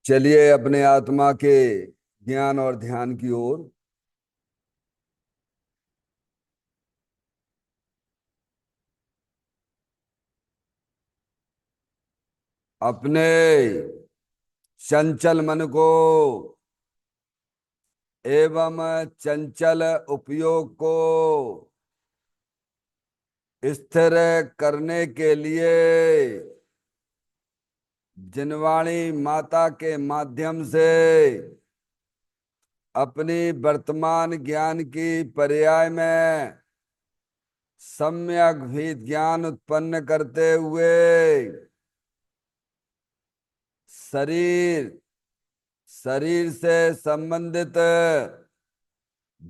चलिए अपने आत्मा के ज्ञान और ध्यान की ओर। अपने चंचल मन को एवं चंचल उपयोग को स्थिर करने के लिए जिनवाणी माता के माध्यम से अपनी वर्तमान ज्ञान की पर्याय में सम्यक भी ज्ञान उत्पन्न करते हुए शरीर शरीर से संबंधित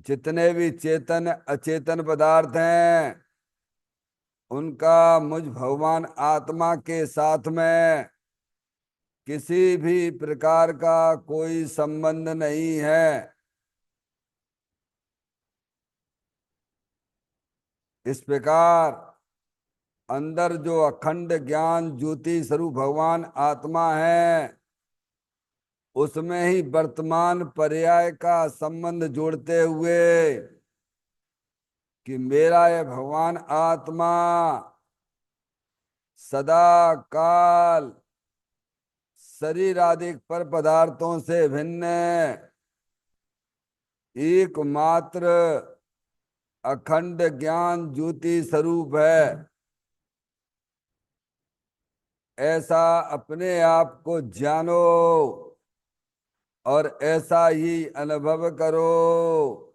जितने भी चेतन अचेतन पदार्थ हैं उनका मुझ भगवान आत्मा के साथ में किसी भी प्रकार का कोई संबंध नहीं है। इस प्रकार अंदर जो अखंड ज्ञान ज्योति स्वरूप भगवान आत्मा है उसमें ही वर्तमान पर्याय का संबंध जोड़ते हुए कि मेरा यह भगवान आत्मा सदा काल शरीर आदि पर पदार्थों से भिन्न एकमात्र अखंड ज्ञान ज्योति स्वरूप है। ऐसा अपने आप को जानो और ऐसा ही अनुभव करो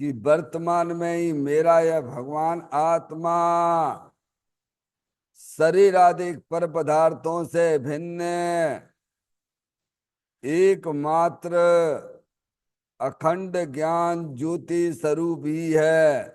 कि वर्तमान में ही मेरा यह भगवान आत्मा शरीर आदि पर पदार्थों से भिन्न एकमात्र अखंड ज्ञान ज्योति स्वरूप ही है।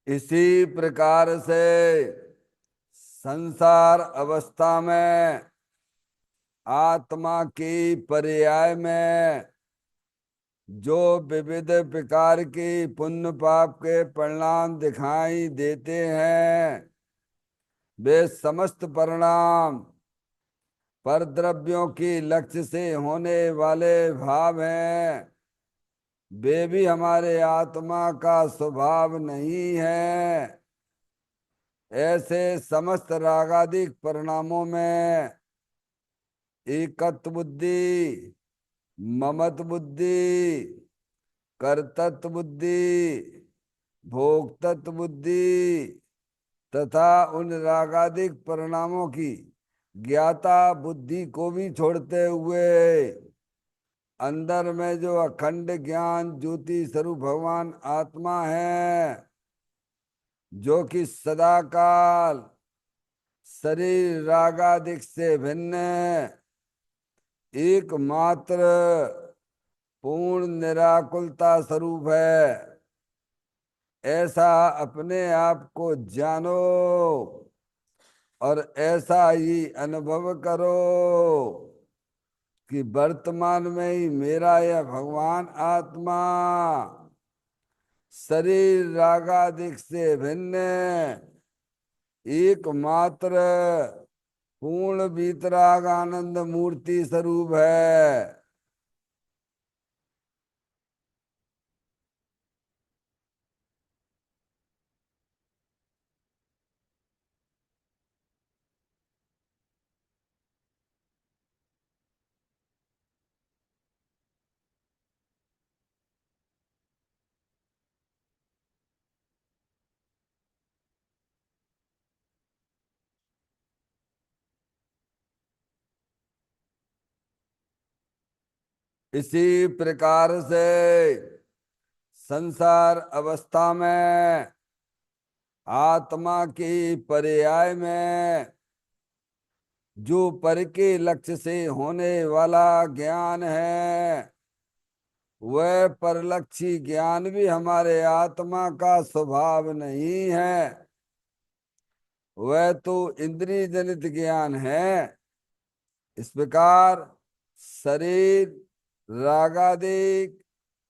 इसी प्रकार से संसार अवस्था में आत्मा की पर्याय में जो विविध प्रकार की पुण्य पाप के परिणाम दिखाई देते हैं वे समस्त परिणाम पर द्रव्यों की लक्ष्य से होने वाले भाव हैं। वे भी हमारे आत्मा का स्वभाव नहीं है। ऐसे समस्त रागादिक परिणामों में एकत्व बुद्धि, ममत बुद्धि, कर्तृत्व बुद्धि, भोक्तृत्व बुद्धि तथा उन रागादिक परिणामों की ज्ञाता बुद्धि को भी छोड़ते हुए अंदर में जो अखंड ज्ञान ज्योति स्वरूप भगवान आत्मा है जो कि सदा काल शरीर रागादिक से भिन्न एकमात्र पूर्ण निराकुलता स्वरूप है। ऐसा अपने आप को जानो और ऐसा ही अनुभव करो कि वर्तमान में ही मेरा यह भगवान आत्मा शरीर रागादिक से भिन्न एकमात्र पूर्ण वीतराग आनंद मूर्ति स्वरूप है। इसी प्रकार से संसार अवस्था में आत्मा की पर्याय में जो पर के लक्ष्य से होने वाला ज्ञान है, वह परलक्षी ज्ञान भी हमारे आत्मा का स्वभाव नहीं है। वह तो इंद्रिय जनित ज्ञान है। इस प्रकार शरीर, रागादिक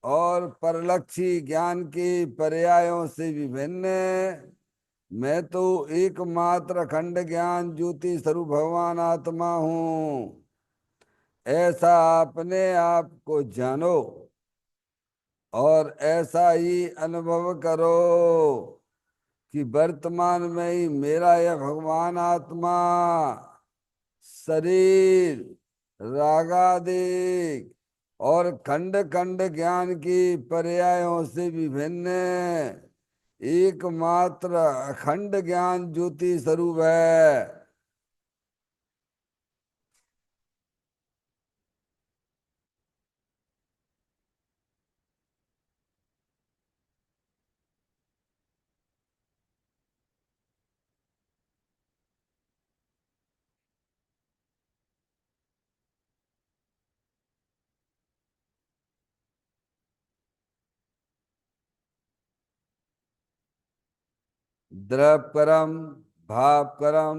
और परलक्षी ज्ञान के पर्यायों से विभिन्न मैं तो एकमात्र अखंड ज्ञान ज्योति स्वरूप भगवान आत्मा हूँ, ऐसा अपने आप को जानो और ऐसा ही अनुभव करो कि वर्तमान में ही मेरा यह भगवान आत्मा शरीर, रागादिक और खंड खंड ज्ञान की पर्यायों से विभिन्न एकमात्र अखंड ज्ञान ज्योति स्वरूप है। द्रव कर्म, भाव कर्म,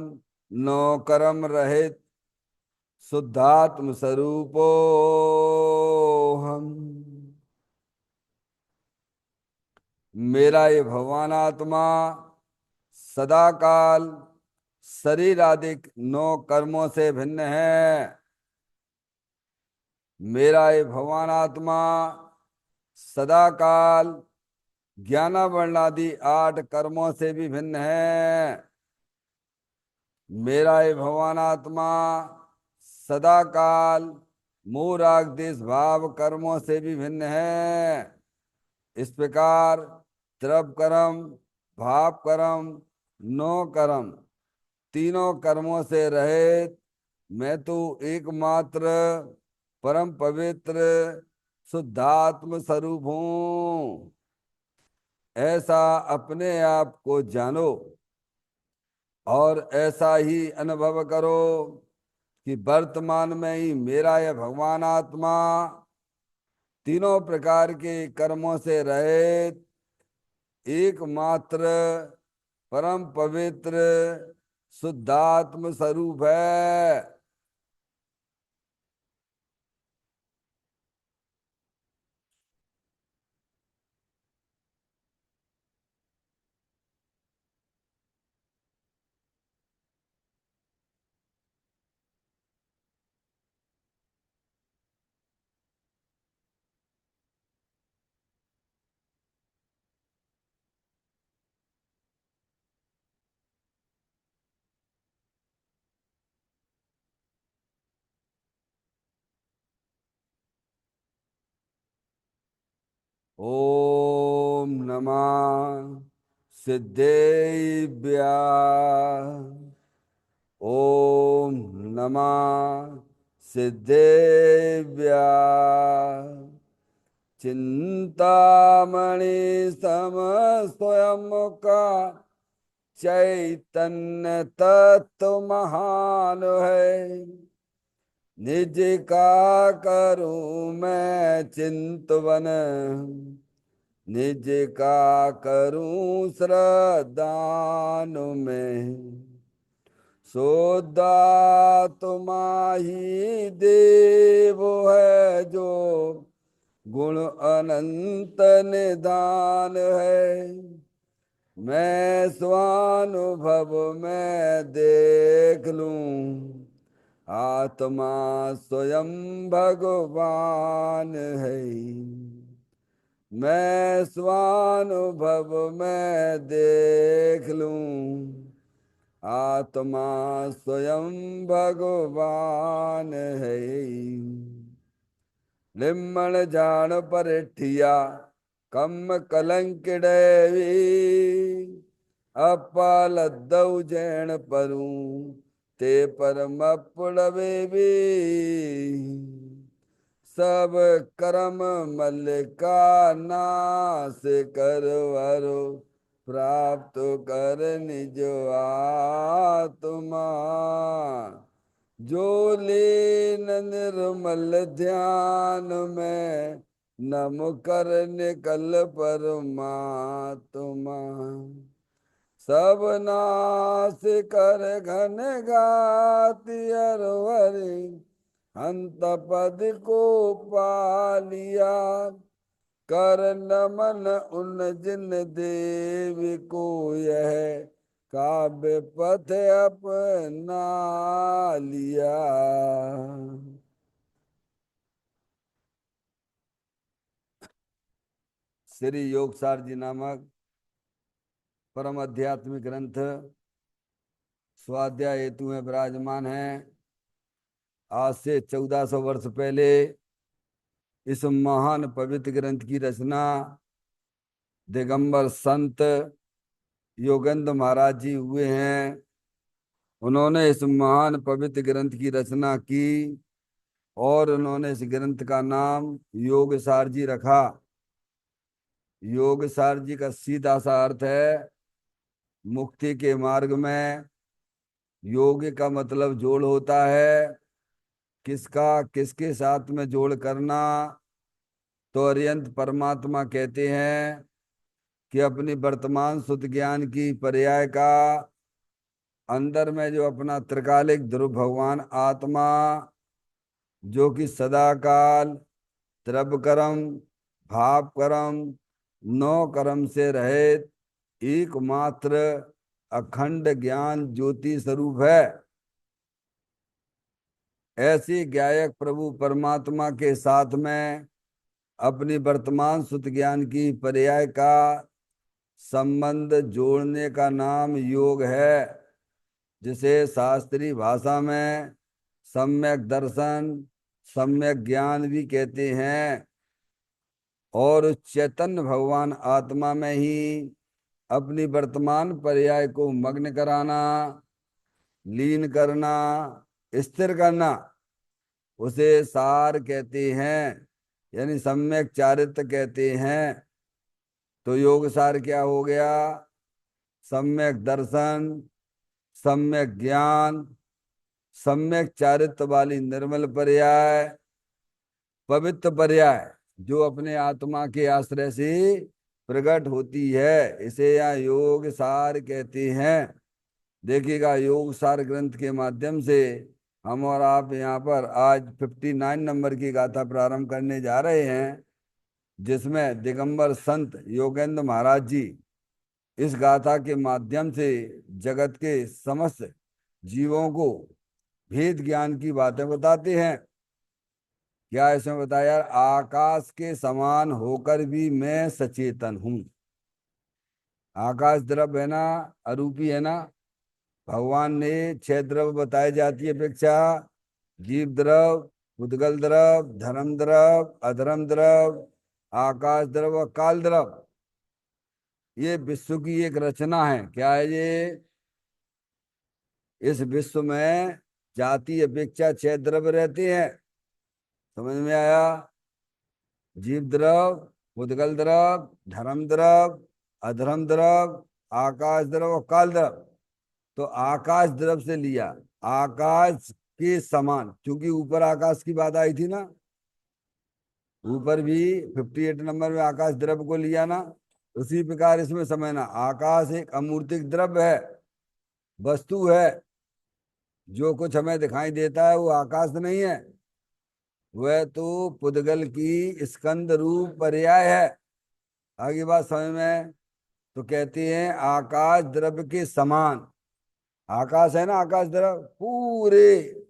नो कर्म रहित शुद्धात्म स्वरूपो हम। मेरा ये भगवान आत्मा सदा काल शरीर आदि नौ कर्मों से भिन्न है। मेरा ये भगवान आत्मा सदा काल ज्ञानावरणादि 8 कर्मों से भी भिन्न है। मेरा ये भगवान आत्मा सदा काल मोह राग देश भाव कर्मों से भी भिन्न है। इस प्रकार द्रव्य कर्म, भाव कर्म, नो कर्म तीनों कर्मों से रहित मैं तो एकमात्र परम पवित्र शुद्धात्म स्वरूप हूँ, ऐसा अपने आप को जानो और ऐसा ही अनुभव करो कि वर्तमान में ही मेरा यह भगवान आत्मा तीनों प्रकार के कर्मों से रहित एकमात्र परम पवित्र शुद्धात्म स्वरूप है। ओम नमः सिद्धेभ्य। ओम नमः सिद्धेभ्य। चिंतामणि सम स्वयं का चैतन्य तत्व महान है। निज का करूं मैं चिंतवन, निज का करूं श्रद्धान में। शुद्धात्मा ही देव है जो गुण अनंत निधान है। मैं स्वानुभव में देख लूं आत्मा स्वयं भगवान है। मैं स्वानुभव में देख लूं आत्मा स्वयं भगवान है। लिम्मण जान परिठिया कम कलंक डेवी, अपलद्दौ जैन परूं ते परम पुड़वे भी। सब कर्म मल का नाश करवरो, प्राप्त कर निज आत्मा। जो लीन निर्मल ध्यान में नम कर निकल परमात्मा, सब नाश कर घन घाति अरवरि, अंत पद को पा लिया। कर नमन उन जिन देव को यह काव्य पथ अपना लिया। श्री योगसार जी नामक परम आध्यात्मिक ग्रंथ स्वाध्याय हेतु में विराजमान है। आज से 1400 वर्ष पहले इस महान पवित्र ग्रंथ की रचना दिगंबर संत योगेंद्र महाराज जी हुए हैं। उन्होंने इस महान पवित्र ग्रंथ की रचना की और उन्होंने इस ग्रंथ का नाम योगसार जी रखा। योगसार जी का सीधा सा अर्थ है मुक्ति के मार्ग में। योग का मतलब जोड़ होता है। किसका किसके साथ में जोड़ करना? तो अरिहंत परमात्मा कहते हैं कि अपनी वर्तमान शुद्ध ज्ञान की पर्याय का अंदर में जो अपना त्रिकालिक ध्रुव भगवान आत्मा, जो कि सदाकाल द्रव्य कर्म भाव कर्म नौ कर्म से रहित एकमात्र अखंड ज्ञान ज्योति स्वरूप है। ऐसी गायक प्रभु परमात्मा के साथ में अपनी वर्तमान शुद्ध ज्ञान की पर्याय का संबंध जोड़ने का नाम योग है, जिसे शास्त्रीय भाषा में सम्यक दर्शन सम्यक ज्ञान भी कहते हैं। और उस चैतन्य भगवान आत्मा में ही अपनी वर्तमान पर्याय को मग्न कराना, लीन करना, स्थिर करना, उसे सार कहते हैं, यानी सम्यक चारित्र कहते हैं। तो योग सार क्या हो गया? सम्यक दर्शन, सम्यक ज्ञान, सम्यक चारित्र वाली निर्मल पर्याय, पवित्र पर्याय, जो अपने आत्मा के आश्रय से प्रकट होती है, इसे यहाँ योग सार कहते हैं। देखिएगा, योग सार ग्रंथ के माध्यम से हम और आप यहाँ पर आज 59 नंबर की गाथा प्रारंभ करने जा रहे हैं, जिसमें दिगंबर संत योगेंद्र महाराज जी इस गाथा के माध्यम से जगत के समस्त जीवों को भेद ज्ञान की बातें बताते हैं। क्या इसमें बताया? आकाश के समान होकर भी मैं सचेतन हूं। आकाश द्रव्य है ना, अरूपी है ना। भगवान ने 6 द्रव्य बताए जाती है अपेक्षा: जीव द्रव, उद्गल द्रव, धर्म द्रव, अधर्म द्रव, आकाश द्रव और काल द्रव। ये विश्व की एक रचना है। क्या है ये? इस विश्व में जाति अपेक्षा 6 द्रव्य रहते हैं। समझ में आया? जीव द्रव, उद्गल द्रव, धर्म द्रव, अधर्म द्रव, आकाश द्रव और काल द्रव। तो आकाश द्रव से लिया, आकाश के समान, क्योंकि ऊपर आकाश की बात आई थी ना, ऊपर भी 58 नंबर में आकाश द्रव को लिया ना। उसी प्रकार इसमें समझना, आकाश एक अमूर्तिक द्रव्य है, वस्तु है। जो कुछ हमें दिखाई देता है वो आकाश नहीं है, वह तो पुद्गल की स्कंद रूप पर्याय है। आगे बात समझ में? तो कहते हैं आकाश द्रव्य के समान। आकाश है ना, आकाश द्रव्य पूरे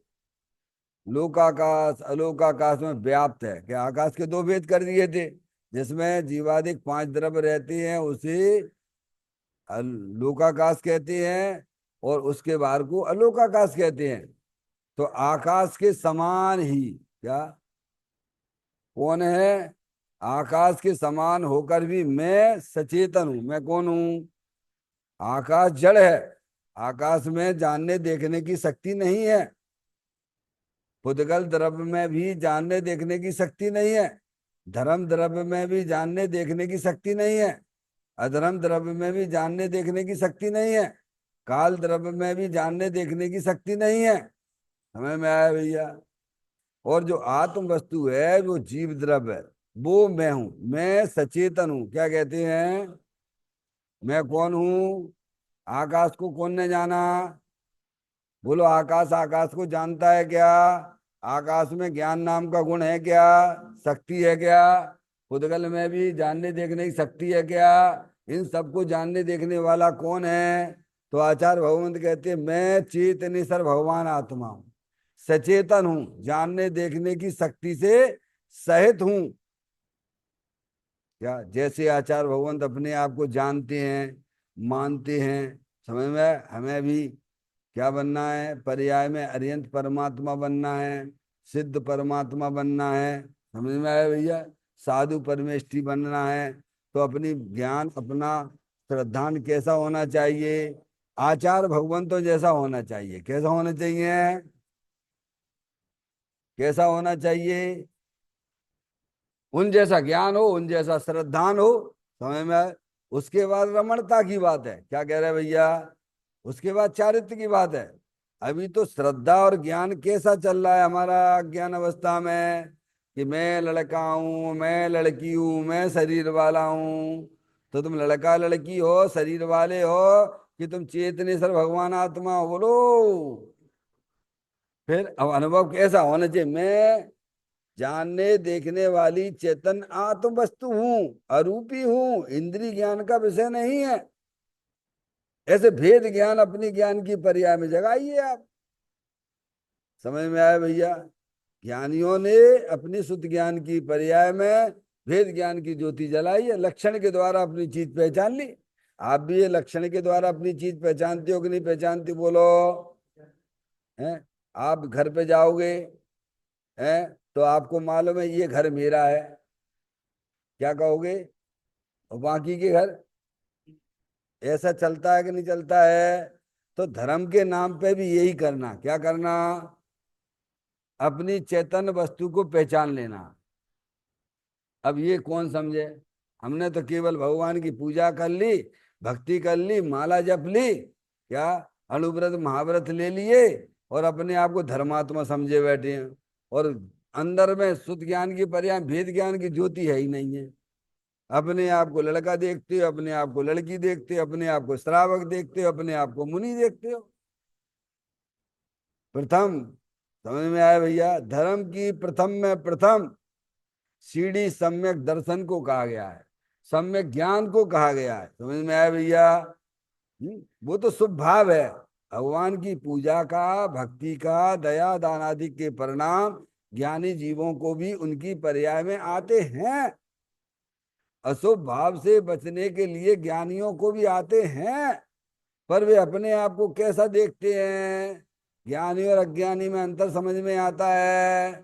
लोकाकाश अलोकाकाश में व्याप्त है। क्या आकाश के 2 भेद कर दिए थे, जिसमें जीवादिक 5 द्रव्य रहते हैं, उसे लोकाकाश कहते हैं, और उसके बाहर को अलोकाकाश कहते हैं। तो आकाश के समान ही क्या कौन है? आकाश के समान होकर भी मैं सचेतन हूं। मैं कौन हूं? आकाश जड़ है, आकाश में जानने देखने की शक्ति नहीं है। पुद्गल द्रव्य में भी जानने देखने की शक्ति नहीं है। धर्म द्रव्य में भी जानने देखने की शक्ति नहीं है। अधर्म द्रव्य में भी जानने देखने की शक्ति नहीं है। काल द्रव्य में भी जानने देखने की शक्ति नहीं है। समझ में आया भैया। और जो आत्म वस्तु है वो जीव द्रव्य है, वो मैं हूं, मैं सचेतन हूं। क्या कहते हैं, मैं कौन हूं? आकाश को कौन ने जाना? बोलो, आकाश आकाश को जानता है क्या? आकाश में ज्ञान नाम का गुण है क्या? शक्ति है क्या? उदगल में भी जानने देखने की शक्ति है क्या? इन सबको जानने देखने वाला कौन है? तो आचार्य भगवंत कहते हैं, मैं चेतनेश्वर भगवान आत्मा हूं, सचेतन हूं, जानने देखने की शक्ति से सहित हूं। क्या जैसे आचार्य भगवंत अपने आप को जानते हैं, मानते हैं, समझ में, हमें भी क्या बनना है? पर्याय में अरियंत परमात्मा बनना है, सिद्ध परमात्मा बनना है। समझ में आया भैया? साधु परमेष्ठी बनना है। तो अपनी ज्ञान, अपना श्रद्धान कैसा होना चाहिए? आचार्य भगवंतों जैसा होना चाहिए। कैसा होना चाहिए? कैसा होना चाहिए? उन जैसा ज्ञान हो, उन जैसा श्रद्धान हो। समझ में आए? उसके बाद रमणता की बात है। क्या कह रहे हैं भैया? उसके बाद चारित्र की बात है। अभी तो श्रद्धा और ज्ञान कैसा चल रहा है हमारा ज्ञान अवस्था में, कि मैं लड़का हूं, मैं लड़की हूं, मैं शरीर वाला हूं। तो तुम लड़का लड़की हो, शरीर वाले हो, कि तुम चेतनेश्वर भगवान आत्मा हो? बोलो। फिर अब अनुभव कैसा होना चाहिए? मैं जानने देखने वाली चेतन आत्म वस्तु हूं, अरूपी हूं, इंद्रिय ज्ञान का विषय नहीं है। ऐसे भेद ज्ञान अपनी ज्ञान की पर्याय में जगाइए आप। समझ में आया भैया? ज्ञानियों ने अपनी शुद्ध ज्ञान की पर्याय में भेद ज्ञान की ज्योति जलाई है, लक्षण के द्वारा अपनी चीज पहचान ली। आप भी ये लक्षण के द्वारा अपनी चीज पहचानते हो कि नहीं पहचानते? बोलो। हैं? आप घर पे जाओगे, हैं, तो आपको मालूम है ये घर मेरा है, क्या कहोगे? और बाकी के घर? ऐसा चलता है कि नहीं चलता है? तो धर्म के नाम पे भी यही करना। क्या करना? अपनी चेतन वस्तु को पहचान लेना। अब ये कौन समझे? हमने तो केवल भगवान की पूजा कर ली, भक्ति कर ली, माला जप ली, क्या अणुव्रत महाव्रत ले लिए, और अपने आप को धर्मात्मा समझे बैठे हैं। और अंदर में शुद्ध ज्ञान की पर्याय भेद ज्ञान की ज्योति है ही नहीं है। अपने आप को लड़का देखते हो, अपने आप को लड़की देखते हो, अपने आप को श्रावक देखते हो, अपने आप को मुनि देखते हो। प्रथम, समझ में आया भैया? धर्म की प्रथम में प्रथम सीढ़ी सम्यक दर्शन को कहा गया है, सम्यक ज्ञान को कहा गया है। समझ में आया भैया? वो तो शुभ भाव है। भगवान की पूजा का, भक्ति का, दया दान आदि के परिणाम ज्ञानी जीवों को भी उनकी पर्याय में आते हैं। अशुभ भाव से बचने के लिए ज्ञानियों को भी आते हैं। पर वे अपने आप को कैसा देखते हैं? ज्ञानी और अज्ञानी में अंतर समझ में आता है।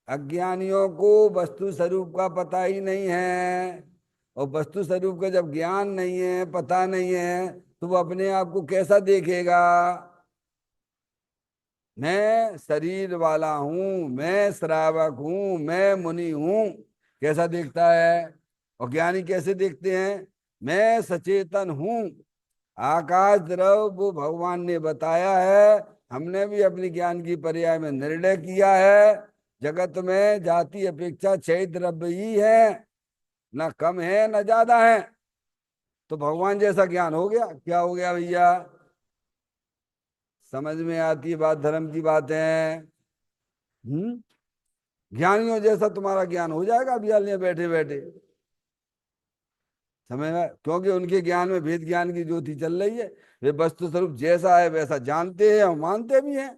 अज्ञानियों को वस्तु स्वरूप का पता ही नहीं है, और वस्तु स्वरूप का जब ज्ञान नहीं है, पता नहीं है, तो वो अपने आप को कैसा देखेगा? मैं शरीर वाला हूं, मैं श्रावक हूं, मैं मुनि हूं, कैसा देखता है? और ज्ञानी कैसे देखते हैं? मैं सचेतन हूं। आकाश द्रव वो भगवान ने बताया है, हमने भी अपनी ज्ञान की पर्याय में निर्णय किया है। जगत में जाति अपेक्षा छह द्रव्य ही है, ना कम है ना ज्यादा है। तो भगवान जैसा ज्ञान हो गया। क्या हो गया भैया? समझ में आती है बात? धर्म की बात है। ज्ञानियों जैसा तुम्हारा ज्ञान हो जाएगा अभी हाल में बैठे बैठे। समझ में? क्योंकि उनके ज्ञान में भेद ज्ञान की ज्योति चल रही है। वे वस्तु स्वरूप जैसा है वैसा जानते हैं और मानते भी हैं।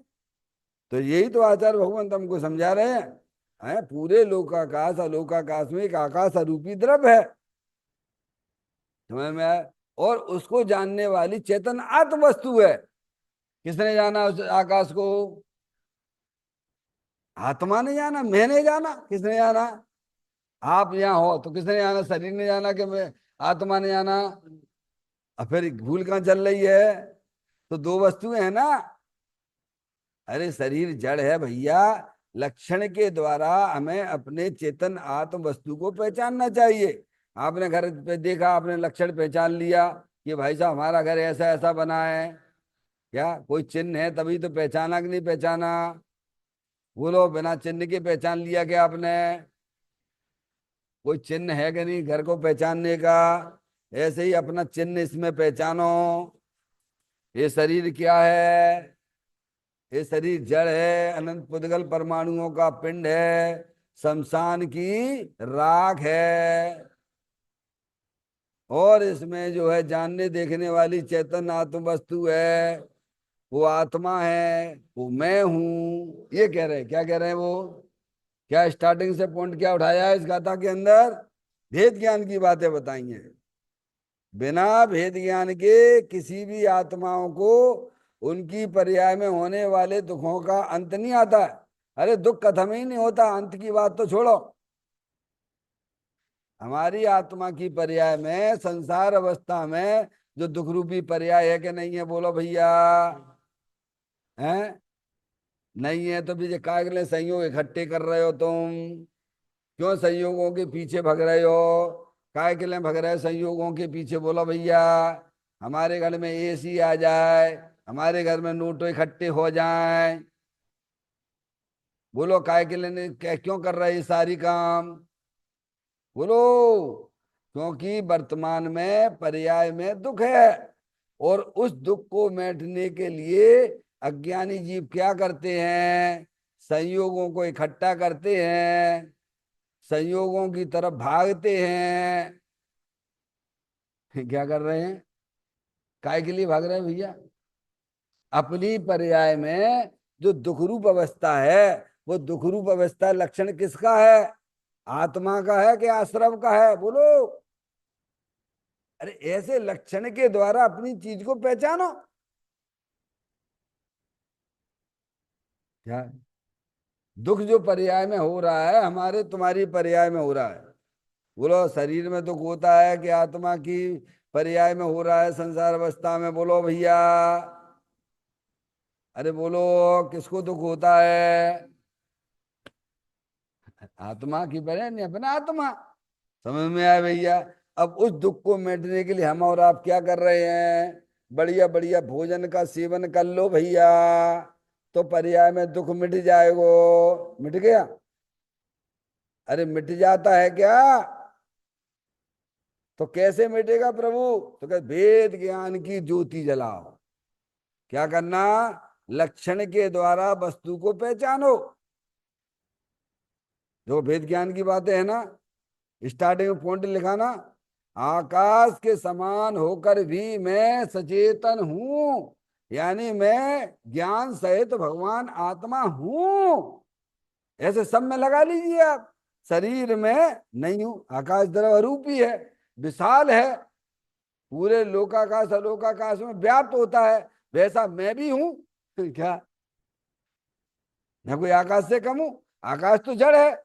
तो यही तो आचार्य भगवंत हमको समझा रहे हैं, पूरे लोकाकाश अलोकाकाश में एक आकाश अरूपी द्रव्य है। समझ में आया? और उसको जानने वाली चेतन आत्म वस्तु है। किसने जाना उस आकाश को? आत्मा ने जाना, मैंने जाना। किसने जाना? आप यहाँ हो तो किसने जाना? शरीर ने जाना कि मैं आत्मा ने जाना? और फिर भूल कहाँ चल रही है? तो दो वस्तुएं हैं ना। अरे शरीर जड़ है भैया। लक्षण के द्वारा हमें अपने चेतन आत्म वस्तु को पहचानना चाहिए। आपने घर पे देखा, आपने लक्षण पहचान लिया कि भाई साहब हमारा घर ऐसा ऐसा बना है। क्या कोई चिन्ह है तभी तो पहचाना कि नहीं पहचाना? बोलो, बिना चिन्ह के पहचान लिया क्या आपने? कोई चिन्ह है कि नहीं घर को पहचानने का? ऐसे ही अपना चिन्ह इसमें पहचानो। ये शरीर क्या है? ये शरीर जड़ है, अनंत पुद्गल परमाणुओं का पिंड है, शमशान की राख है। और इसमें जो है जानने देखने वाली चैतन्य आत्म वस्तु है, वो आत्मा है, वो मैं हूं। ये कह रहे हैं, क्या कह रहे हैं वो? क्या स्टार्टिंग से पॉइंट क्या उठाया है इस गाथा के अंदर? भेद ज्ञान की बातें बताई हैं। बिना भेद ज्ञान के किसी भी आत्माओं को उनकी पर्याय में होने वाले दुखों का अंत नहीं आता है। अरे दुख खत्म ही नहीं होता, अंत की बात तो छोड़ो। हमारी आत्मा की पर्याय में, संसार अवस्था में जो दुख रूपी पर्याय है कि नहीं है? बोलो भैया। हैं? नहीं है तो भी काय के लिए संयोग इकट्ठे कर रहे हो तुम? क्यों संयोगों के पीछे भग रहे हो? काय के लिए भग रहे हो संयोगों के पीछे? बोलो भैया। हमारे घर में एसी आ जाए, हमारे घर में नोटो इकट्ठे हो जाएं, बोलो काय के लिए क्यों कर रहे हैं ये सारी काम? बोलो। क्योंकि वर्तमान में पर्याय में दुख है, और उस दुख को मिटने के लिए अज्ञानी जीव क्या करते हैं? संयोगों को इकट्ठा करते हैं, संयोगों की तरफ भागते हैं। क्या कर रहे हैं? काय के लिए भाग रहे हैं भैया? अपनी पर्याय में जो दुखरूप अवस्था है, वो दुखरूप अवस्था लक्षण किसका है? आत्मा का है कि आश्रम का है? बोलो। अरे ऐसे लक्षण के द्वारा अपनी चीज को पहचानो। क्या दुख जो पर्याय में हो रहा है, हमारे तुम्हारी पर्याय में हो रहा है? बोलो, शरीर में दुख होता है कि आत्मा की पर्याय में हो रहा है संसार अवस्था में? बोलो भैया। अरे बोलो, किसको दुख होता है? आत्मा की पर्याय नहीं, अपना आत्मा। समझ में आया भैया? अब उस दुख को मिटने के लिए हम और आप क्या कर रहे हैं? बढ़िया बढ़िया भोजन का सेवन कर लो भैया, तो पर्याय में दुख मिट जाएगो। मिट गया? अरे मिट जाता है क्या? तो कैसे मिटेगा प्रभु? तो कहते भेद ज्ञान की ज्योति जलाओ। क्या करना? लक्षण के द्वारा वस्तु को पहचानो। जो भेद ज्ञान की बातें है ना, स्टार्टिंग में पॉइंट लिखा ना, आकाश के समान होकर भी मैं सचेतन हूं, यानी मैं ज्ञान सहित भगवान आत्मा हूं। ऐसे सब में लगा लीजिए आप। शरीर में नहीं हूं, आकाश द्रवरूपी है, विशाल है, पूरे लोकाकाश अलोकाकाश में व्याप्त होता है, वैसा मैं भी हूं। क्या मैं कोई आकाश से कम हूं? आकाश तो जड़ है,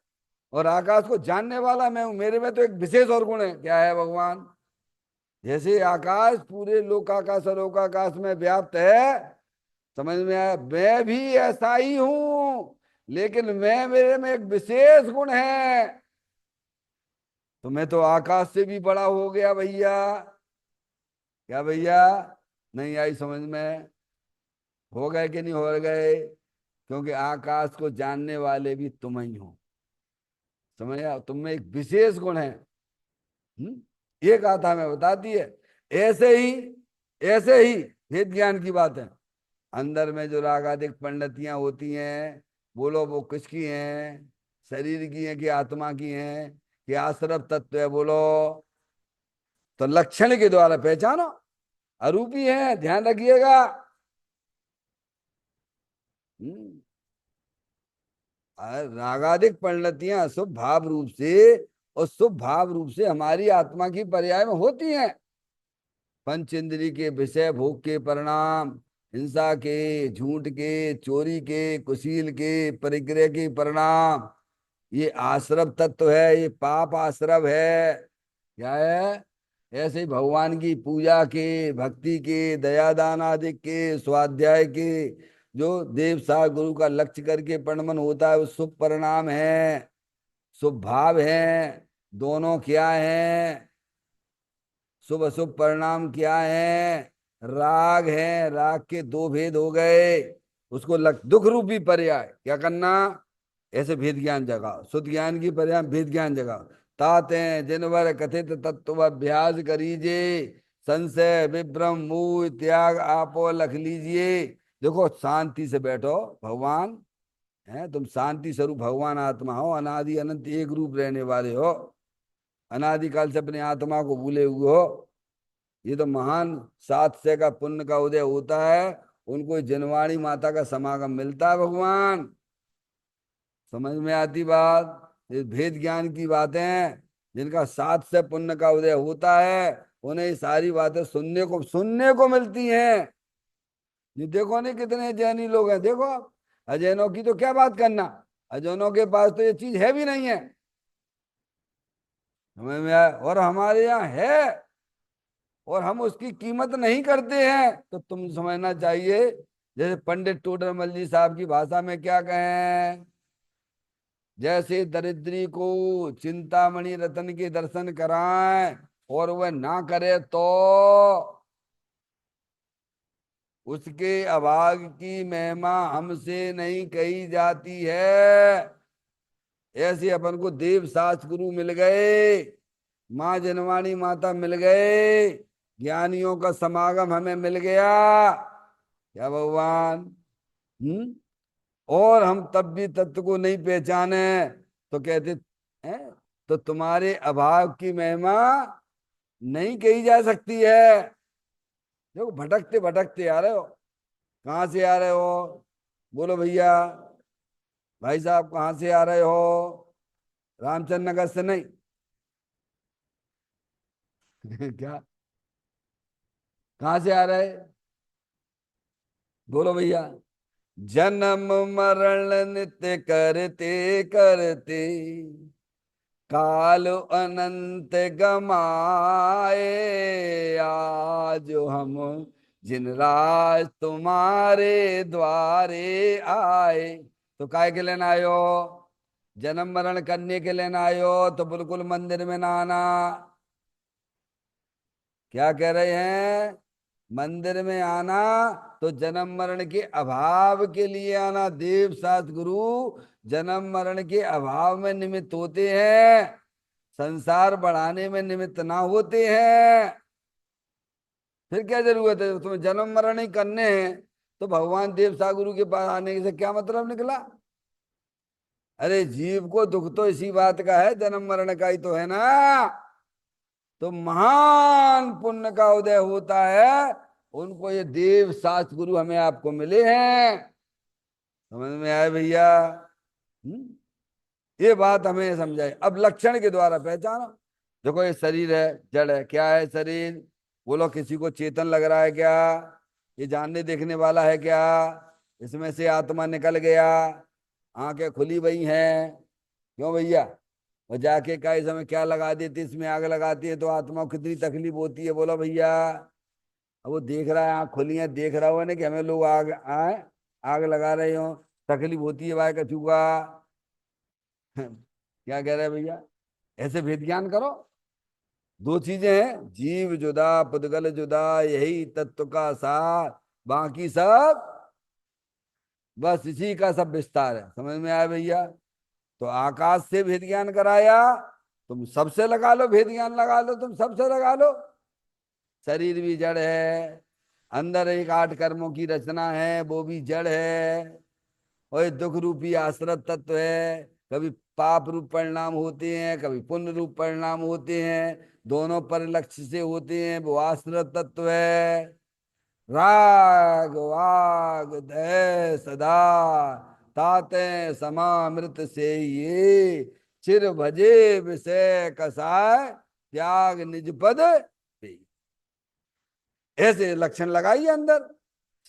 और आकाश को जानने वाला मैं हूं। मेरे में तो एक विशेष और गुण है, क्या है भगवान? जैसे आकाश पूरे लोकाकाश और लोकाकाश में व्याप्त है, समझ में आया? मैं भी ऐसा ही हूं, लेकिन मैं, मेरे में एक विशेष गुण है। तो मैं तो आकाश से भी बड़ा हो गया भैया। क्या भैया? नहीं आई समझ में? हो गए कि नहीं हो गए? क्योंकि आकाश को जानने वाले भी तुम ही हो। समझ आया? तुम में एक विशेष गुण है। ये गाथा में बताती है। ऐसे ही, ऐसे ही भेद ज्ञान की बात है। अंदर में जो रागादिक पंडितियां होती हैं, बोलो वो किसकी हैं? शरीर की हैं कि आत्मा की हैं कि आश्रव तत्व है? बोलो। तो लक्षण के द्वारा पहचानो, अरूपी है, ध्यान रखिएगा। हम्म, रागादिक परिणतियां शुभ भाव रूप से, और शुभ भाव रूप से हमारी आत्मा की पर्याय में होती हैं। पंच इंद्री के विषय भोग के परिणाम, हिंसा के, झूठ के, चोरी के, कुशील के, परिग्रह के परिणाम, ये आश्रव तत्व है, ये पाप आश्रव है। क्या है? ऐसे ही भगवान की पूजा के, भक्ति के, दयादान आदि के, स्वाध्याय के, जो देव सा गुरु का लक्ष्य करके परिणमन होता है, वो शुभ परिणाम है, शुभ भाव है। दोनों क्या है? शुभ अशुभ परिणाम क्या है? राग है, राग के दो भेद हो गए। उसको दुख रूपी पर्याय क्या करना, ऐसे भेद ज्ञान जगाओ, शुद्ध ज्ञान की पर्याय भेद ज्ञान जगाओ। ताते जिनवर कथित तत्व अभ्यास करीजे, संशय विभ्रम मोह त्याग आपो लख लीजिए। देखो शांति से बैठो, भगवान है, तुम शांति स्वरूप भगवान आत्मा हो, अनादि अनंत एक रूप रहने वाले हो, अनादिकाल से अपने आत्मा को भूले हुए हो। ये तो महान 700 का पुण्य का उदय होता है, उनको जनवाणी माता का समागम मिलता है भगवान। समझ में आती बात, ये भेद ज्ञान की बातें हैं। जिनका 700 पुण्य का उदय होता है, उन्हें ये सारी बातें सुनने को मिलती हैं। ये देखो नहीं कितने जैनी लोग हैं, देखो आप, अजैनों की तो क्या बात करना, अजैनों के पास तो ये चीज है भी नहीं है। समझ में आया, और हमारे यहाँ है, और हम उसकी कीमत नहीं करते हैं। तो तुम समझना चाहिए, जैसे पंडित टोडरमल जी साहब की भाषा में क्या कहें, जैसे दरिद्री को चिंतामणि रतन के दर्शन कराएं और वह ना करे तो उसके अभाग की महिमा हमसे नहीं कही जाती है। ऐसे अपन को देव सास गुरु मिल गए, माँ जनवाणी माता मिल गए, ज्ञानियों का समागम हमें मिल गया, क्या भगवान। हम्म। और हम तब भी तत्व को नहीं पहचाने, तो कहते हैं तो तुम्हारे अभाव की महिमा नहीं कही जा सकती है। देखो भटकते भटकते आ रहे हो, कहाँ से आ रहे हो, बोलो भैया, भाई साहब कहाँ से आ रहे हो, रामचंद्र नगर से नहीं? क्या, कहाँ से आ रहे, बोलो भैया। जन्म मरण नित्य करते करते काल अनंत गमाए, आज हम जिन राज तुम्हारे द्वारे आए। तो काय के लेना आयो, जन्म मरण करने के लेना आयो, तो बिल्कुल मंदिर में ना आना। क्या कह रहे हैं, मंदिर में आना तो जन्म मरण के अभाव के लिए आना। देव सात गुरु जन्म मरण के अभाव में निमित्त होते हैं, संसार बढ़ाने में निमित्त ना होते हैं। फिर क्या जरूरत है, तुम्हें जन्म मरण ही करने हैं, तो भगवान देव सात गुरु के पास आने से क्या मतलब निकला। अरे जीव को दुख तो इसी बात का है, जन्म मरण का ही तो है ना। तो महान पुण्य का उदय होता है, उनको ये देव शास्त्र गुरु हमें आपको मिले हैं। समझ में आए भैया। ये बात हमें समझाए, अब लक्षण के द्वारा पहचानो। देखो ये शरीर है, जड़ है, क्या है शरीर, बोलो किसी को चेतन लग रहा है क्या, ये जानने देखने वाला है क्या, इसमें से आत्मा निकल गया, आंखें खुली हुई हैं, क्यों भैया, और जाके का इस समय क्या लगा देती, इसमें आग लगाती है तो आत्मा को कितनी तकलीफ होती है, बोलो भैया। अब वो देख रहा है, आँख खुली है, देख रहा हुआ ना कि हमें लोग आग आए, आग लगा रहे हो, तकलीफ होती है भाई कछुआ। क्या कह रहे हैं भैया, ऐसे भेद ज्ञान करो। दो चीजें हैं, जीव जुदा पुद्गल जुदा, यही तत्व का सार, बाकी सब बस इसी का सब विस्तार है। समझ में आया भैया। तो आकाश से भेद ज्ञान कराया, तुम सबसे लगा लो भेद ज्ञान, लगा लो, तुम सबसे लगा लो। शरीर भी जड़ है, अंदर एक 8 कर्मों की रचना है, वो भी जड़ है, और ये दुख रूपी आश्रित तत्व है। कभी पाप रूप परिणाम होते हैं, कभी पुण्य रूप परिणाम होते हैं, दोनों परिलक्ष्य से होते हैं, वो आश्रित तत्व है। राग वाग दय सदा, ताते समामृत से ये, चिर भजे विषय कसाय, त्याग निज पद पे। ऐसे लक्षण लगाइए अंदर,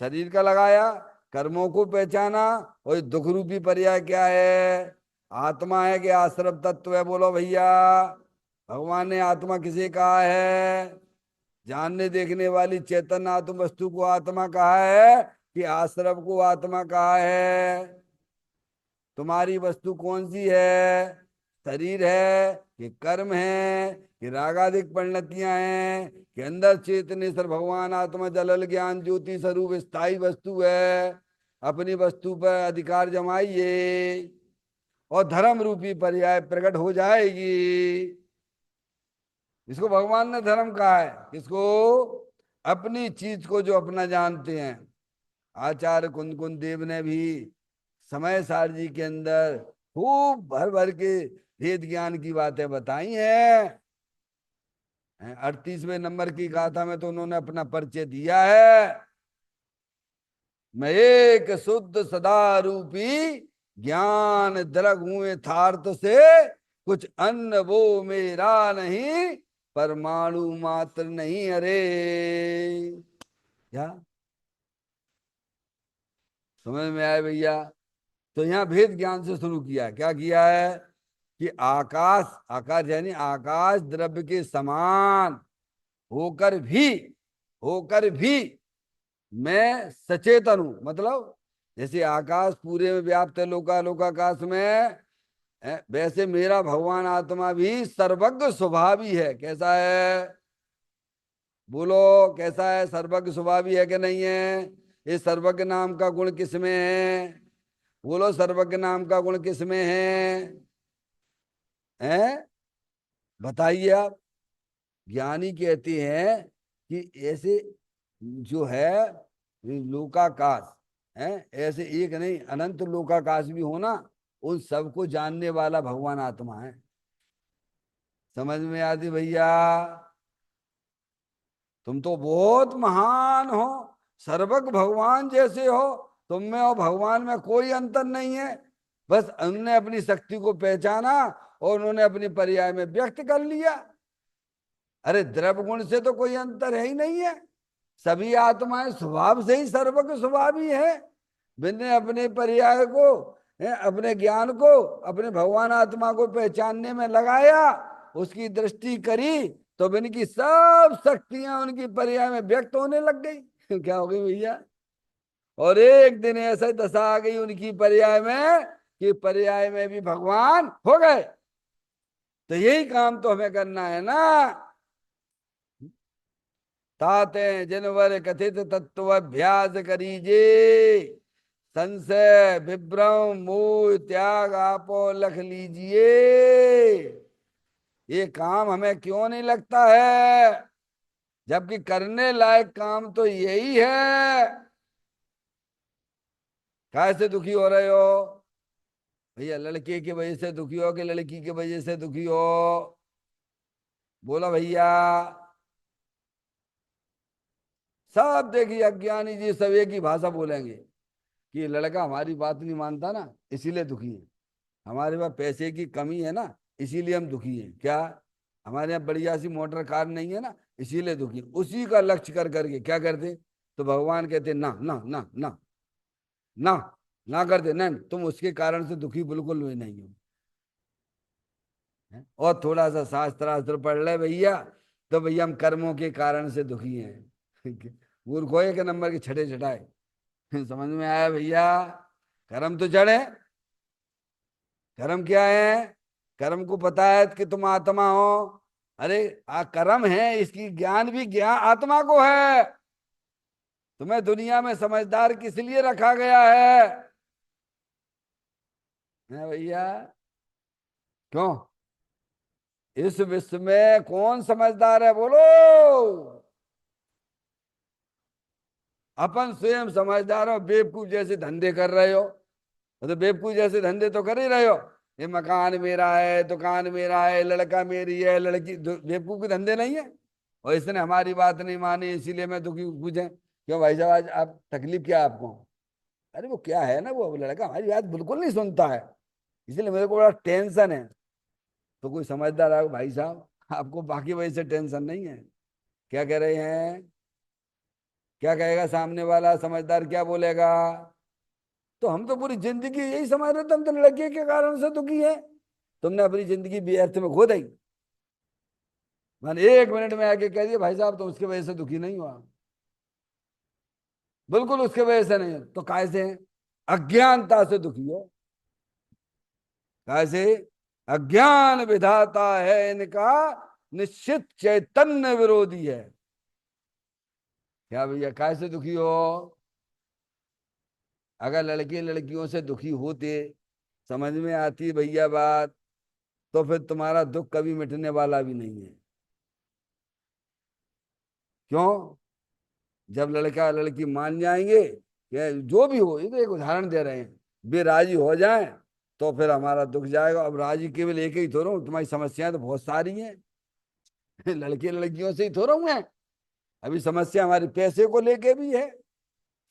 शरीर का लगाया, कर्मों को पहचाना, और दुख रूपी पर्याय क्या है, आत्मा है कि आश्रव तत्व है, बोलो भैया। भगवान ने आत्मा किसे कहा है, जानने देखने वाली चेतन आत्म वस्तु को आत्मा कहा है कि आश्रव को आत्मा कहा है। तुम्हारी वस्तु कौन सी है, शरीर है कि कर्म है, कि रागादिक परिणतियां हैं, कि अंदर चेतनेश्वर भगवान आत्मा जलल ज्ञान ज्योति स्वरूप स्थायी वस्तु है। अपनी वस्तु पर अधिकार जमाइए और धर्म रूपी पर्याय प्रकट हो जाएगी। इसको भगवान ने धर्म कहा है, किसको? अपनी चीज को जो अपना जानते हैं। आचार्य कुंद कुंद देव ने भी समय सार जी के अंदर खूब भर भर के वेद ज्ञान की बातें बताई हैं। 38वें नंबर की गाथा में तो उन्होंने अपना परिचय दिया है। मैं एक शुद्ध सदा रूपी ज्ञान द्रग हूं यथार्थ से, कुछ अन्न वो मेरा नहीं, परमाणु मात्र नहीं। अरे क्या समझ में आया भैया? तो यहाँ भेद ज्ञान से शुरू किया। क्या किया है कि आकाश, आकाश यानी आकाश द्रव्य के समान होकर भी मैं सचेतन हूं। मतलब जैसे आकाश पूरे में व्याप्त है लोकाकाश में, वैसे मेरा भगवान आत्मा भी सर्वज्ञ स्वभावी है। कैसा है? बोलो कैसा है? सर्वज्ञ स्वभावी है कि नहीं है? इस सर्वज्ञ नाम का गुण किसमें है? बोलो सर्वज्ञ नाम का गुण किसमें है? हैं? बताइए आप। ज्ञानी कहते हैं कि ऐसे जो है लोकाकाश है, ऐसे एक नहीं अनंत लोकाकाश भी होना, उन सबको जानने वाला भगवान आत्मा है। समझ में आती भैया? तुम तो बहुत महान हो, सर्वज्ञ भगवान जैसे हो। तुम में और भगवान में कोई अंतर नहीं है। बस उन्होंने अपनी शक्ति को पहचाना और उन्होंने अपनी पर्याय में व्यक्त कर लिया। अरे द्रव्य गुण से तो कोई अंतर है ही नहीं है। सभी आत्माएं स्वभाव से ही सर्वज्ञ स्वभावी है। मैंने अपने पर्याय को, अपने ज्ञान को अपने भगवान आत्मा को पहचानने में लगाया, उसकी दृष्टि करी, तो इनकी सब शक्तियां उनकी पर्याय में व्यक्त होने लग गई। क्या हो गई भैया? और एक दिन ऐसा दशा आ गई उनकी पर्याय में कि पर्याय में भी भगवान हो गए। तो यही काम तो हमें करना है ना। ताते जिनवर कथित तत्वाभ्यास करीजे, संशय विभ्रम मोह त्याग आपो लख लीजिए। ये काम हमें क्यों नहीं लगता है, जबकि करने लायक काम तो यही है। कैसे दुखी हो रहे हो भैया? लड़के की वजह से दुखी हो कि लड़की की वजह से दुखी हो? बोला भैया। सब देखिए अज्ञानी जी सब एक ही भाषा बोलेंगे कि ये लड़का हमारी बात नहीं मानता ना, इसीलिए दुखी है। हमारे पास पैसे की कमी है ना, इसीलिए हम दुखी हैं। क्या हमारे यहाँ बढ़िया सी मोटर कार नहीं है ना, इसीलिए दुखी हैं। उसी का लक्ष्य कर करके क्या करते? तो भगवान कहते ना ना ना ना ना, ना करते नहीं, तुम उसके कारण से दुखी बिल्कुल भी नहीं हो। और थोड़ा सा शास्त्र शास्त्र पढ़ ले भैया, तो भैया हम कर्मों के कारण से दुखी हैं। मूर्खों एक नंबर के छठे छठाए। समझ में आया भैया? कर्म तो जड़ है। कर्म क्या है? कर्म को पता है कि तुम आत्मा हो। अरे कर्म है, इसकी ज्ञान भी ज्ञान आत्मा को है। तुम्हें दुनिया में समझदार किस लिए रखा गया है भैया? क्यों? इस विश्व में कौन समझदार है बोलो? अपन स्वयं समझदार हो, बेवकूफ जैसे धंधे कर रहे हो। तो बेवकूफ जैसे धंधे तो कर ही रहे हो। ये मकान मेरा है, दुकान मेरा है, लड़का मेरी है, लड़की बेवकूफ के धंधे नहीं है। और इसने हमारी बात नहीं मानी इसीलिए मैं दुखी। पूछे क्यों भाई साहब, आज आप तकलीफ क्या है आपको? अरे वो क्या है ना, वो लड़का हमारी बात बिल्कुल नहीं सुनता है, इसलिए मेरे को बड़ा टेंशन है। तो कोई समझदार है भाई साहब, आपको बाकी वजह से टेंशन नहीं है। क्या कह रहे हैं? क्या कहेगा सामने वाला? समझदार क्या बोलेगा? तो हम तो पूरी जिंदगी यही समझ रहे थे, हम तो लड़के के कारण से दुखी है। तुमने अपनी जिंदगी व्यर्थ में खो दी। मैंने 1 मिनट में आके कह दिया भाई साहब तुम उसकी वजह से दुखी नहीं हुआ, बिल्कुल उसके वजह से नहीं। तो कैसे? अज्ञानता से दुखी हो। कैसे? अज्ञान विधाता है इनका, निश्चित चैतन्य विरोधी है। क्या भैया, कैसे दुखी हो? अगर लड़के लड़कियों से दुखी होते, समझ में आती भैया बात, तो फिर तुम्हारा दुख कभी मिटने वाला भी नहीं है। क्यों? जब लड़का लड़की मान जाएंगे, कि जो भी हो, ये तो एक उदाहरण दे रहे हैं, वे राजी हो जाएं, तो फिर हमारा दुख जाएगा। अब राजी केवल एक ही थोड़ा हूं, तुम्हारी समस्याएं तो बहुत सारी हैं। लड़के लड़कियों से ही थोड़ा हूं है। अभी समस्या हमारी पैसे को लेके भी है,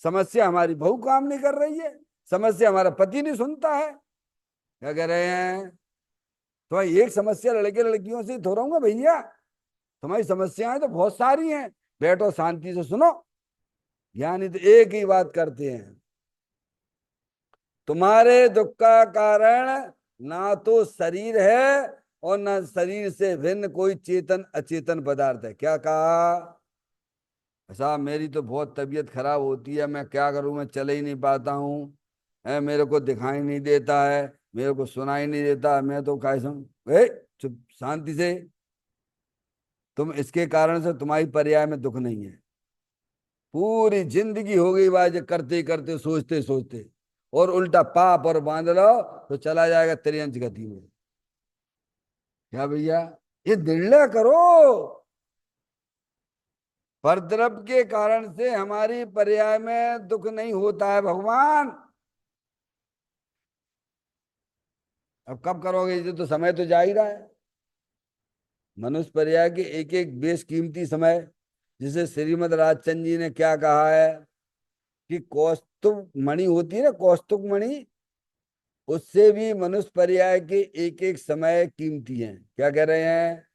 समस्या हमारी बहू काम नहीं कर रही है, समस्या हमारा पति नहीं सुनता है। क्या कह रहे हैं? तुम्हारी एक समस्या लड़के लड़कियों से ही थोड़ा हूँ भैया, तुम्हारी समस्याएं तो बहुत सारी हैं। बैठो शांति से सुनो। ज्ञानी तो एक ही बात करते हैं, तुम्हारे दुख का कारण ना तो शरीर है, और ना शरीर से भिन्न कोई चेतन अचेतन पदार्थ है। क्या कहा? साहब मेरी तो बहुत तबीयत खराब होती है, मैं क्या करूं, मैं चले ही नहीं पाता हूँ, है मेरे को दिखाई नहीं देता है, मेरे को सुनाई नहीं देता, मैं तो कैसे चुप शांति से। तुम इसके कारण से तुम्हारी पर्याय में दुख नहीं है। पूरी जिंदगी हो गई बात करते करते सोचते सोचते, और उल्टा पाप और बांध लो तो चला जाएगा त्रियंच गति में। क्या भैया, ये निर्णय करो। परद्रव्य के कारण से हमारी पर्याय में दुख नहीं होता है भगवान। अब कब करोगे? ये तो समय तो जा ही रहा है। मनुष्य पर्याय के एक एक बेशकीमती समय, जिसे श्रीमद राजचंद जी ने क्या कहा है कि कौस्तुभ मणि होती है ना, कौस्तुभ मणि, उससे भी मनुष्य पर्याय के एक एक समय कीमती हैं। क्या कह रहे हैं?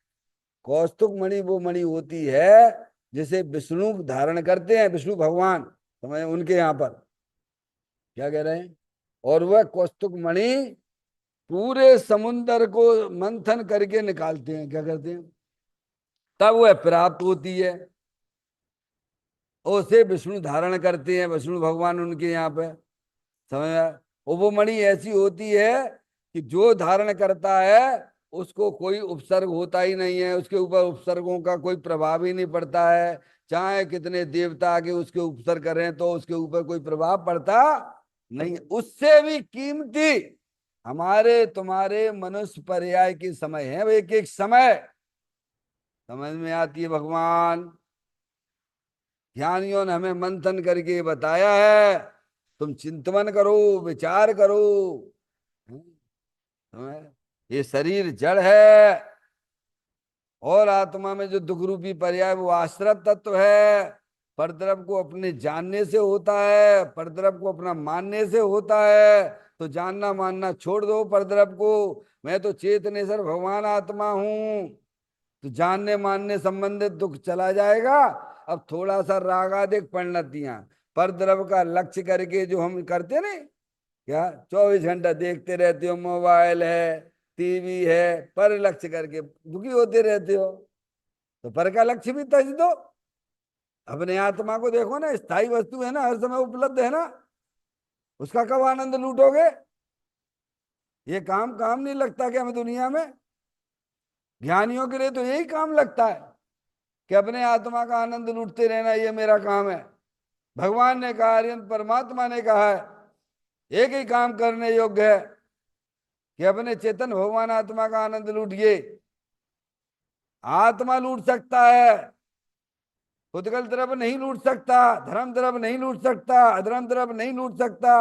कौस्तुभ मणि वो मणि होती है जिसे विष्णु धारण करते हैं, विष्णु भगवान, समझ उनके यहाँ पर। क्या कह रहे हैं? और वह कौस्तुभ मणि पूरे समुन्दर को मंथन करके निकालते हैं। क्या करते हैं? तब वह प्राप्त होती है, और उसे विष्णु धारण करते हैं, विष्णु भगवान उनके यहाँ पे। समझ में आया? और वो मणि ऐसी होती है कि जो धारण करता है उसको कोई उपसर्ग होता ही नहीं है, उसके ऊपर उपसर्गों का कोई प्रभाव ही नहीं पड़ता है। चाहे कितने देवता आके उसके उपसर्ग करें तो उसके ऊपर कोई प्रभाव पड़ता नहीं। उससे भी कीमती हमारे तुम्हारे मनुष्य पर्याय के समय है, वो एक एक समय। समझ में आती है भगवान? ज्ञानियों ने हमें मंथन करके बताया है, तुम चिंतन करो, विचार करो। ये शरीर जड़ है, और आत्मा में जो दुख रूपी पर्याय वो आश्रत तत्व है। परद्रव्य को अपने जानने से होता है, परद्रव्य को अपना मानने से होता है। तो जानना मानना छोड़ दो परद्रव्य को, मैं तो चेतनेश्वर भगवान आत्मा हूं। तो जानने मानने संबंधित दुख चला जाएगा। अब थोड़ा सा रागादिक परिणतियां, परद्रव्य का लक्ष्य करके जो हम करते ना, क्या 24 घंटा देखते रहते हो, मोबाइल है, टीवी है, पर लक्ष्य करके दुखी होते रहते हो। तो पर का लक्ष्य भी तज दो, अपने आत्मा को देखो ना, स्थायी वस्तु है ना, हर समय उपलब्ध है ना, उसका कब आनंद लूटोगे? ये काम काम नहीं लगता क्या हमें दुनिया में? ज्ञानियों के लिए तो यही काम लगता है कि अपने आत्मा का आनंद लूटते रहना, ये मेरा काम है। भगवान ने कहा, आर्यन परमात्मा ने कहा है, एक ही काम करने योग्य है कि अपने चेतन भगवान आत्मा का आनंद लूटिए। आत्मा लूट सकता है, खुदगल तरफ नहीं लूट सकता, धर्म तरफ नहीं लूट सकता, अधर्म तरफ नहीं लूट सकता,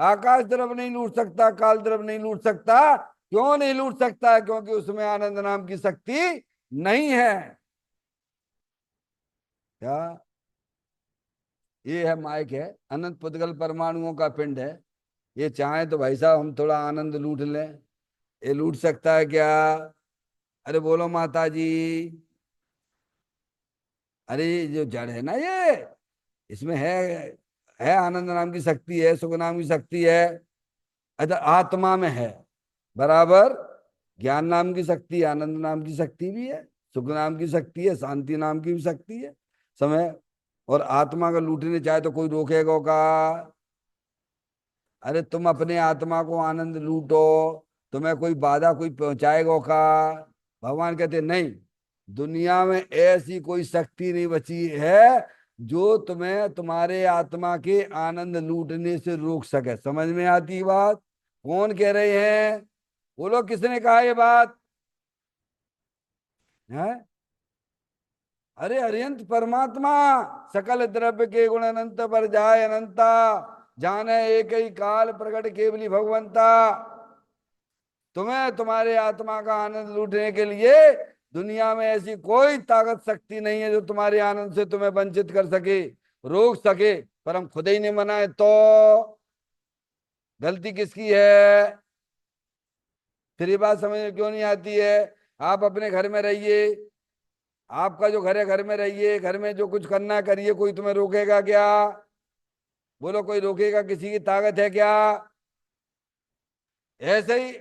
आकाश तरफ नहीं लूट सकता, काल तरफ नहीं लूट सकता। क्यों नहीं लूट सकता? क्योंकि उसमें आनंद नाम की शक्ति नहीं है। क्या? ये है माइक है, अनंत पुद्गल परमाणुओं का पिंड है। ये चाहे तो भाई साहब हम थोड़ा आनंद लूट लें, ये लूट सकता है क्या? अरे बोलो माता जी। अरे जो जड़ है ना ये, इसमें है आनंद नाम की शक्ति है, सुख नाम की शक्ति है। अच्छा, आत्मा में है बराबर, ज्ञान नाम की शक्ति, आनंद नाम की शक्ति भी है, सुख नाम की शक्ति है, शांति नाम की भी शक्ति है। समय, और आत्मा का लूटने चाहे तो कोई रोकेगा का? अरे तुम अपने आत्मा को आनंद लूटो, तुम्हें कोई बाधा कोई पहुंचाएगा का? भगवान कहते नहीं, दुनिया में ऐसी कोई शक्ति नहीं बची है जो तुम्हें तुम्हारे आत्मा के आनंद लूटने से रोक सके। समझ में आती बात? कौन कह रहे हैं? बोलो, किसने कहा ये बात है? अरे अरियंत परमात्मा, सकल द्रव्य के गुण अनंत पर जाय अनंता, जाने एक ही काल प्रकट केवली भगवंता। तुम्हें तुम्हारे आत्मा का आनंद लूटने के लिए दुनिया में ऐसी कोई ताकत शक्ति नहीं है जो तुम्हारे आनंद से तुम्हें वंचित कर सके, रोक सके। पर हम खुद ही नहीं मनाए तो गलती किसकी है? फिर ये बात समझ में क्यों नहीं आती है? आप अपने घर में रहिए, आपका जो घर है घर में रहिए, घर में जो कुछ करना है करिए, कोई तुम्हें रोकेगा क्या? बोलो, कोई रोकेगा? किसी की ताकत है क्या? ऐसे ही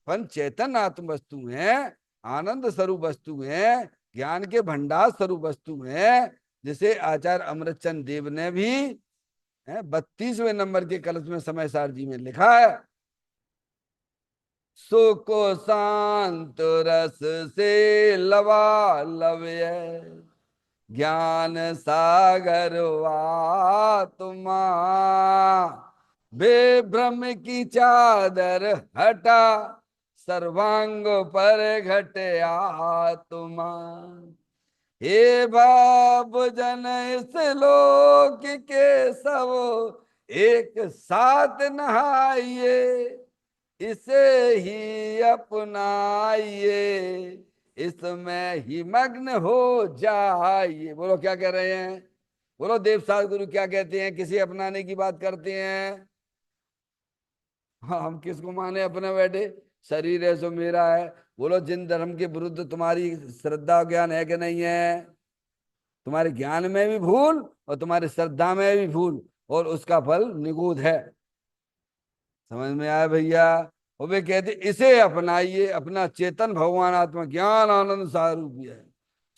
पंच चेतन आत्म वस्तु है, आनंद स्वरूप वस्तु है, ज्ञान के भंडार स्वरूप वस्तु है, जिसे आचार्य अमृतचंद देव ने भी 32वें नंबर के कलश में समय सार जी में लिखा है। सुख शांत रस से लवा लव्य, ज्ञान सागर आत्मा, बेभ्रम की चादर हटा, सर्वांग पर घटे आत्मा। हे बाप जन इस लोक के सब एक साथ नहाइए, इसे ही अपनाइए, इसमें ही मग्न हो जाइए। बोलो, क्या कह रहे हैं? बोलो, देवसार गुरु क्या कहते हैं? किसे अपनाने की बात करते हैं? हाँ, हम किसको माने अपने बैठे? शरीर है सो मेरा है। बोलो, जिन धर्म के विरुद्ध तुम्हारी श्रद्धा ज्ञान है कि नहीं है? तुम्हारे ज्ञान में भी भूल और तुम्हारी श्रद्धा में भी भूल, और उसका फल निगूढ़ है। समझ में आया भैया? और वे कहते इसे अपनाइए, अपना चेतन भगवान आत्मा ज्ञान आनंद स्वरूप है,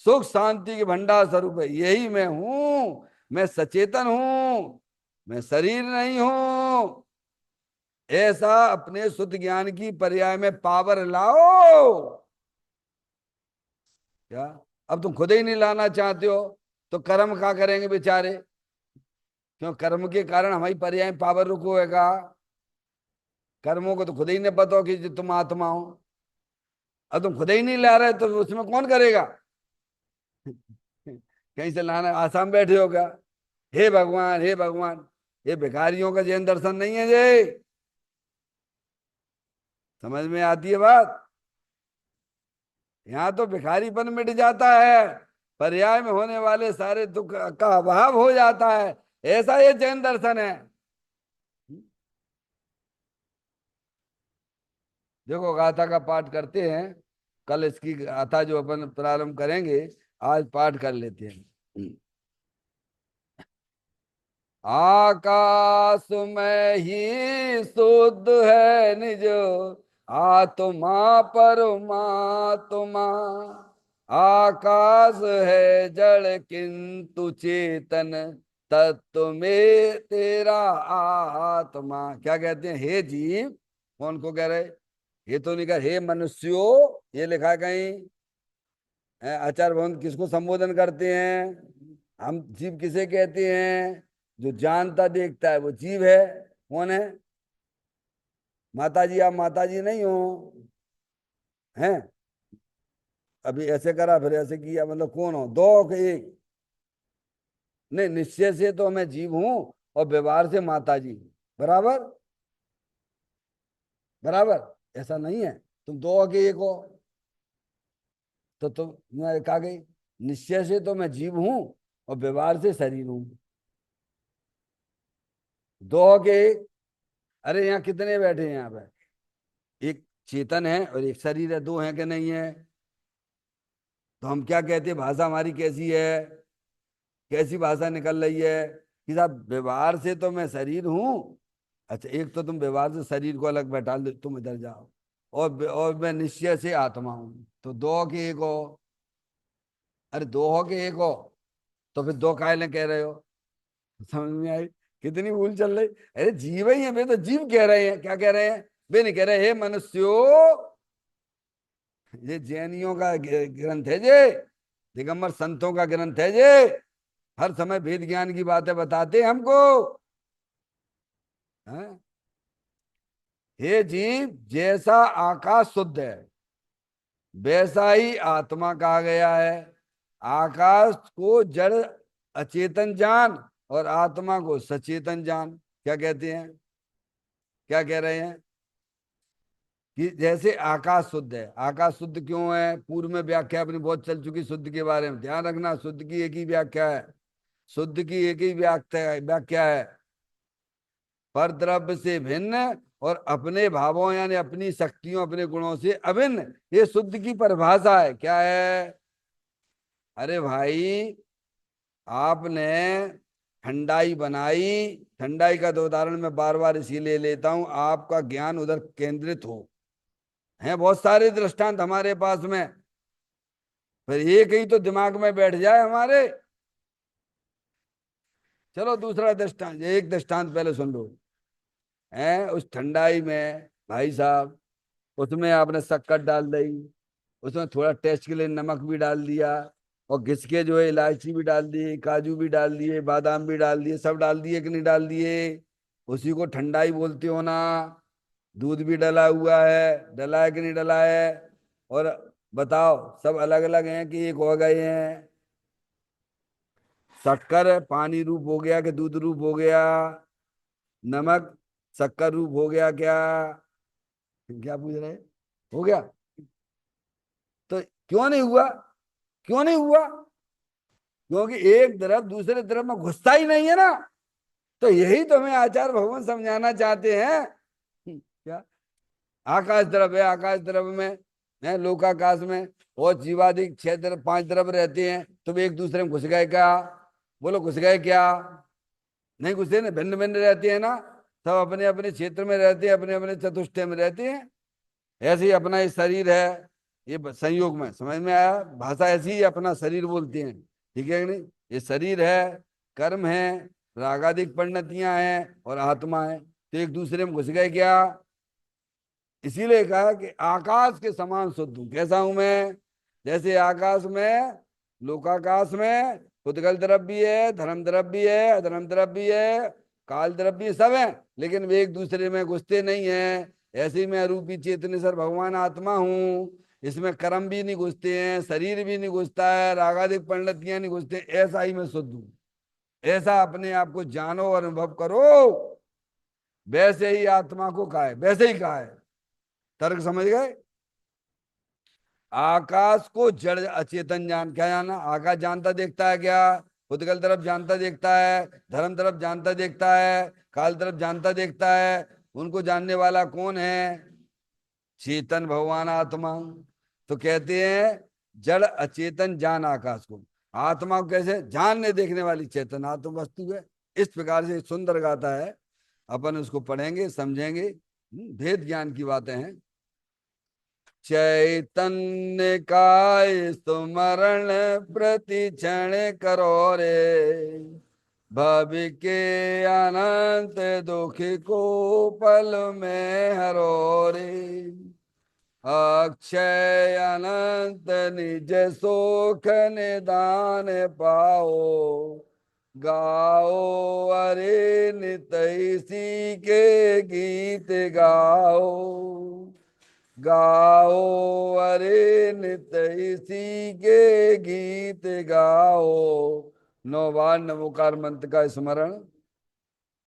सुख शांति के भंडार स्वरूप है। यही मैं हूं, मैं सचेतन हूं, मैं शरीर नहीं हूं। ऐसा अपने शुद्ध ज्ञान की पर्याय में पावर लाओ। क्या? अब तुम खुद ही नहीं लाना चाहते हो तो कर्म क्या करेंगे बेचारे? क्यों? कर्म के कारण हमारी पर्याय पावर रुकोगा। कर्मों को तो खुद ही नहीं पता हो कि जो तुम आत्मा हो। अब तुम खुद ही नहीं ला रहे तो उसमें कौन करेगा? कहीं से लाना? आसाम बैठे होगा, हे भगवान हे भगवान। ये भिखारियों का जैन दर्शन नहीं है जे। समझ में आती है बात? यहाँ तो भिखारीपन मिट जाता है, पर्याय में होने वाले सारे दुख का अभाव हो जाता है। ऐसा ये जैन दर्शन है। देखो, गाथा का पाठ करते हैं, कल इसकी गाथा जो अपन प्रारंभ करेंगे, आज पाठ कर लेते हैं। आकाश में ही शुद्ध है निज आत्मा परमात्मा, आकाश है जड़ किंतु चेतन तत्व में तेरा आत्मा। क्या कहते हैं? हे जीव, कौन को कह रहे? ये तो नहीं कह, हे मनुष्यों, ये लिखा है कहीं? आचार्य भगवंत किसको संबोधन करते हैं? हम जीव किसे कहते हैं? जो जानता देखता है वो जीव है। कौन है? माता जी, आप माता जी नहीं हो हैं? अभी ऐसे करा फिर ऐसे किया, मतलब कौन हो? दो के एक? नहीं, निश्चय से तो मैं जीव हूं और व्यवहार से माता जी। बराबर? बराबर ऐसा नहीं है। तुम दो के एक हो तो तुम, मैं कहा गई, निश्चय से तो मैं जीव हूं और व्यवहार से शरीर हूं। दो के एक? अरे यहाँ कितने बैठे हैं? यहाँ पे एक चेतन है और एक शरीर है, दो है कि नहीं है? तो हम क्या कहते हैं? भाषा हमारी कैसी है? कैसी भाषा निकल रही है कि साहब व्यवहार से तो मैं शरीर हूं। अच्छा, एक तो तुम व्यवहार से शरीर को अलग बैठा दो, तुम इधर जाओ, और मैं निश्चय से आत्मा हूं। तो दो के एक हो। अरे दो हो के एक हो तो फिर दो कायले कह रहे हो? समझ में आई? कितनी भूल चल रही। अरे जीव ही है, वे तो जीव कह रहे हैं। क्या कह रहे हैं? वे नहीं कह रहे हे मनुष्यो, ये जैनियों का ग्रंथ है, जे दिगंबर संतों का ग्रंथ है, जे हर समय वेद ज्ञान की बातें बताते हैं हमको। हैं? हे जीव, जैसा आकाश शुद्ध है वैसा ही आत्मा कहा गया है। आकाश को जड़ अचेतन जान और आत्मा को सचेतन जान। क्या कहते हैं, क्या कह रहे हैं कि जैसे आकाश शुद्ध है। आकाश शुद्ध क्यों है, पूर्व में व्याख्या अपनी बहुत चल चुकी शुद्ध के बारे में, ध्यान रखना। शुद्ध की एक ही व्याख्या है, शुद्ध की एक ही व्याख्या है, पर द्रव्य से भिन्न और अपने भावों यानी अपनी शक्तियों अपने गुणों से अभिन्न, ये शुद्ध की परिभाषा है। क्या है, अरे भाई आपने ठंडाई बनाई, ठंडाई का तो उदाहरण मैं बार बार इसीलिए लेता हूं, आपका ज्ञान उधर केंद्रित हो। हैं बहुत सारे दृष्टांत हमारे पास में, फिर एक ही तो दिमाग में बैठ जाए हमारे। चलो दूसरा दृष्टांत, एक दृष्टांत पहले सुन लो। है उस ठंडाई में भाई साहब, उसमें आपने शक्कर डाल दी, उसमें थोड़ा टेस्ट के लिए नमक भी डाल दिया, और घिस के जो है इलायची भी डाल दी, काजू भी डाल दिए, बादाम भी डाल दिए, सब डाल दिए कि नहीं डाल दिए, उसी को ठंडाई बोलते हो ना। दूध भी डला हुआ है, डला है कि नहीं डला है, और बताओ सब अलग अलग हैं कि एक हो गए हैं। शक्कर पानी रूप हो गया कि दूध रूप हो गया, नमक शक्कर रूप हो गया क्या, क्या पूछ रहे, हो गया। तो क्यों नहीं हुआ, क्यों नहीं हुआ, क्योंकि एक तरफ दूसरे तरफ में घुसता ही नहीं है ना। तो यही तो हमें आचार्य भगवान समझाना चाहते हैं। क्या, आकाश द्रव है, आकाश द्रव में है, लोकाकाश में और जीवादिक 6 द्रव 5 द्रव रहते हैं, तुम एक दूसरे में घुस गए क्या, बोलो घुस गए क्या, नहीं घुसे ना, भिन्न भिन्न रहते हैं ना, सब अपने अपने क्षेत्र में रहते हैं, अपने अपने चतुष्टय में रहते हैं। ऐसे ही अपना ये शरीर है, ये संयोग में समझ में आया, भाषा ऐसी ही अपना शरीर बोलते हैं, ठीक है कि नहीं। ये शरीर है, कर्म है, रागादिक परिणतियां हैं और आत्मा है, तो एक दूसरे में घुस गए क्या। इसीलिए कहा कि आकाश के समान शुद्ध हूं। कैसा हूं मैं, जैसे आकाश में लोकाकाश में उद्गल द्रव्य भी है, धर्म द्रव्य भी है, अधर्म द्रव्य भी है, काल द्रव्य भी सब है, लेकिन वे एक दूसरे में घुसते नहीं है। ऐसे ही मैं अरूपी चेतनेश्वर भगवान आत्मा हूँ, इसमें कर्म भी नहीं घुसते हैं, शरीर भी नहीं घुसता है, रागादिक परिणतियां नहीं घुसते, ऐसा ही मैं शुद्ध हूँ। ऐसा अपने आप को जानो और अनुभव करो। वैसे ही आत्मा को कहा है, वैसे ही कहा है। तर्क समझ गए। आकाश को जड़ अचेतन जान, क्या जाना, आकाश जानता देखता है क्या, उद्गल तरफ जानता देखता है, धर्म तरफ जानता देखता है, काल तरफ जानता देखता है, उनको जानने वाला कौन है, चेतन भगवान आत्मा। तो कहते हैं जड़ अचेतन जान आकाश को, आत्मा को कैसे जानने देखने वाली चेतन आत्म वस्तु है। इस प्रकार से सुंदर गाता है, अपन उसको पढ़ेंगे समझेंगे। भेद ज्ञान की बातें हैं। चैतन्य का स्मरण प्रति क्षण करो रे, भवि के अनंत दुख को पल में हरो रे, अक्षय अनंत निज सुख निदान पाओ, गाओ अरे नित इसी के गीत गाओ, गाओ अरे नित इसी के गीत गाओ। 9 बार नमोकार मंत्र का स्मरण